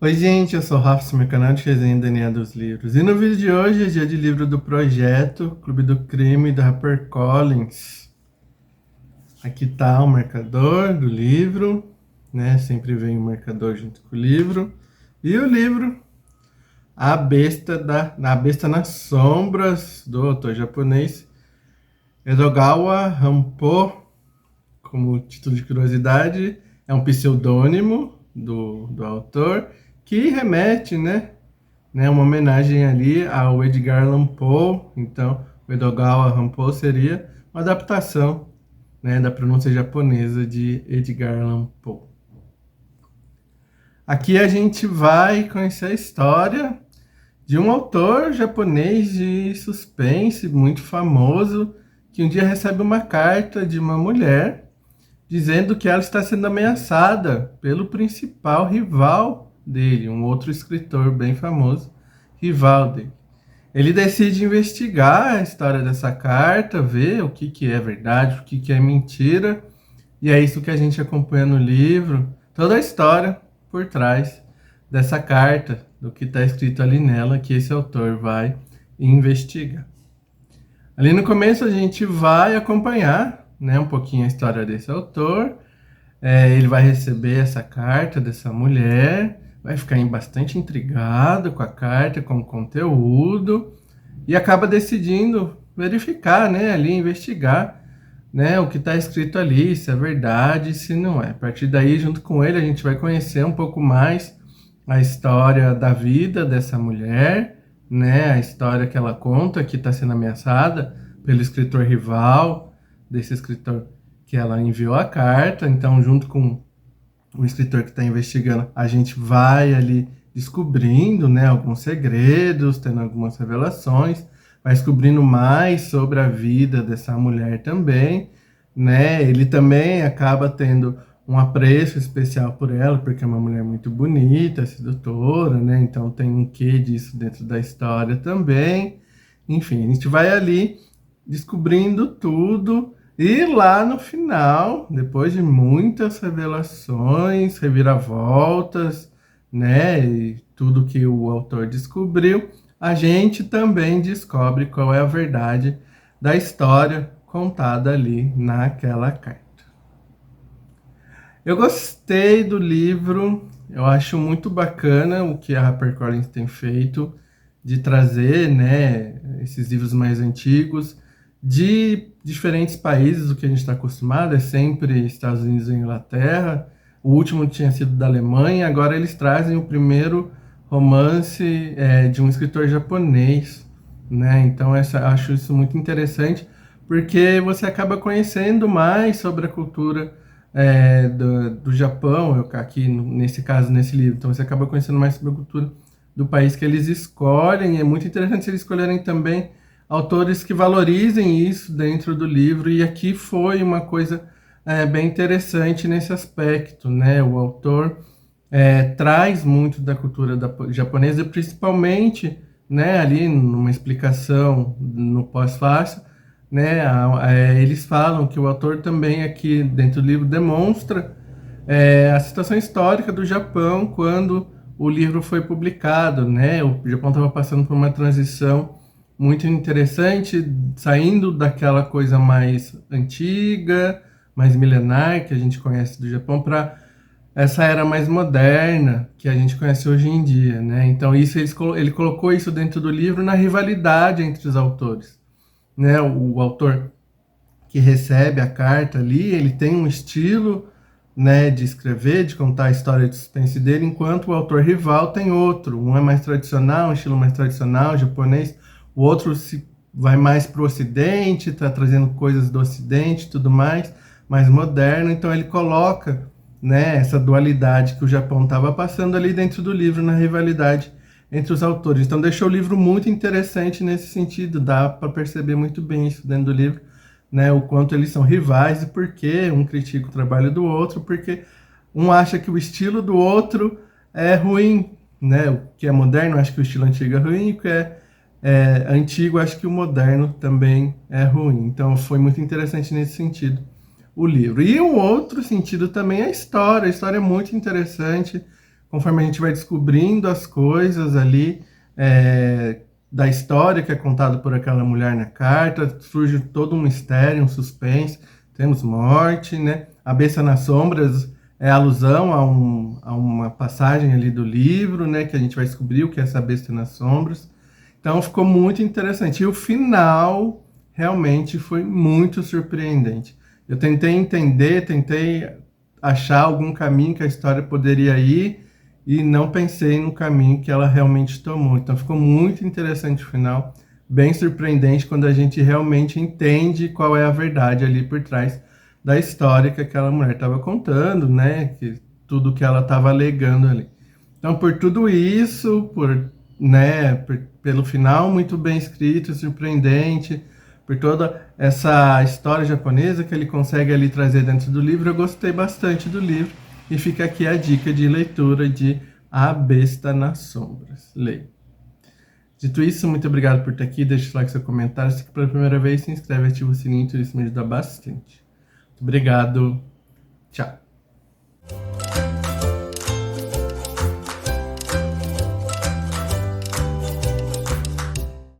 Oi, gente, eu sou o Rafa, meu canal de resenha DNA dos livros. E no vídeo de hoje é dia de livro do Projeto, Clube do Crime, da HarperCollins. Aqui tá o marcador do livro, né? Sempre vem o marcador junto com o livro. E o livro, A Besta nas Sombras, do autor japonês Edogawa Rampo. Como título de curiosidade, é um pseudônimo do autor que remete, né, uma homenagem ali ao Edgar Allan Poe. Então, o Edogawa Rampo seria uma adaptação, né, da pronúncia japonesa de Edgar Allan Poe. Aqui a gente vai conhecer a história de um autor japonês de suspense muito famoso que um dia recebe uma carta de uma mulher dizendo que ela está sendo ameaçada pelo principal rival dele, um outro escritor bem famoso, rival dele. Ele decide investigar a história dessa carta, ver o que é verdade, o que é mentira, e é isso que a gente acompanha no livro, toda a história por trás dessa carta, do que está escrito ali nela, que esse autor vai investigar. Ali no começo a gente vai acompanhar, né, um pouquinho a história desse autor. Ele vai receber essa carta dessa mulher, vai ficar bastante intrigado com a carta, com o conteúdo, e acaba decidindo verificar, né, ali, investigar, né, o que está escrito ali, se é verdade, se não é. A partir daí, junto com ele, a gente vai conhecer um pouco mais a história da vida dessa mulher, né, a história que ela conta, que está sendo ameaçada pelo escritor rival, desse escritor que ela enviou a carta. Então, junto com o escritor que está investigando, a gente vai ali descobrindo, né, alguns segredos, tendo algumas revelações, vai descobrindo mais sobre a vida dessa mulher também, né? Ele também acaba tendo um apreço especial por ela, porque é uma mulher muito bonita, sedutora, né? Então tem um quê disso dentro da história também. Enfim, a gente vai ali descobrindo tudo, e lá no final, depois de muitas revelações, reviravoltas, né, e tudo que o autor descobriu, a gente também descobre qual é a verdade da história contada ali naquela carta. Eu gostei do livro, eu acho muito bacana o que a HarperCollins tem feito de trazer, né, esses livros mais antigos de diferentes países. O que a gente está acostumado é sempre Estados Unidos e Inglaterra. O último tinha sido da Alemanha, agora eles trazem o primeiro romance de um escritor japonês, né? Então acho isso muito interessante, porque você acaba conhecendo mais sobre a cultura do Japão, aqui nesse caso, nesse livro. Então você acaba conhecendo mais sobre a cultura do país que eles escolhem. É muito interessante eles escolherem também autores que valorizem isso dentro do livro, e aqui foi uma coisa bem interessante nesse aspecto, né? O autor traz muito da cultura japonesa, principalmente, né, ali numa explicação no pós-fácil, né, eles falam que o autor também aqui dentro do livro demonstra a situação histórica do Japão quando o livro foi publicado, né? O Japão estava passando por uma transição muito interessante, saindo daquela coisa mais antiga, mais milenar que a gente conhece do Japão, para essa era mais moderna que a gente conhece hoje em dia, né? Então isso ele colocou isso dentro do livro, na rivalidade entre os autores, né? O autor que recebe a carta ali, ele tem um estilo, né, de escrever, de contar a história de suspense dele, enquanto o autor rival tem outro. Um é mais tradicional, um estilo mais tradicional, japonês. O outro vai mais para o Ocidente, está trazendo coisas do Ocidente, tudo mais moderno. Então ele coloca, né, essa dualidade que o Japão estava passando ali dentro do livro, na rivalidade entre os autores. Então deixou o livro muito interessante nesse sentido, dá para perceber muito bem isso dentro do livro, né, o quanto eles são rivais e por que um critica o trabalho do outro, porque um acha que o estilo do outro é ruim, né, o que é moderno acha que o estilo antigo é ruim, o que é antigo acha que o moderno também é ruim. Então foi muito interessante nesse sentido o livro. E um outro sentido também é a história é muito interessante, conforme a gente vai descobrindo as coisas ali, da história que é contada por aquela mulher na carta, surge todo um mistério, um suspense, temos morte, né? A Besta nas Sombras é alusão a uma passagem ali do livro, né? Que a gente vai descobrir o que é essa Besta nas Sombras. Então ficou muito interessante. E o final realmente foi muito surpreendente. Eu tentei entender, tentei achar algum caminho que a história poderia ir e não pensei no caminho que ela realmente tomou. Então ficou muito interessante o final, bem surpreendente quando a gente realmente entende qual é a verdade ali por trás da história que aquela mulher estava contando, né? Que tudo que ela estava alegando ali. Então, por tudo isso, pelo final muito bem escrito, surpreendente, por toda essa história japonesa que ele consegue ali trazer dentro do livro, eu gostei bastante do livro. E fica aqui a dica de leitura de A Besta nas Sombras. Leia. Dito isso, muito obrigado por estar aqui. Deixe o like, seu comentário. Se aqui pela primeira vez, se inscreve e ativa o sininho, tudo isso me ajuda bastante. Muito obrigado. Tchau.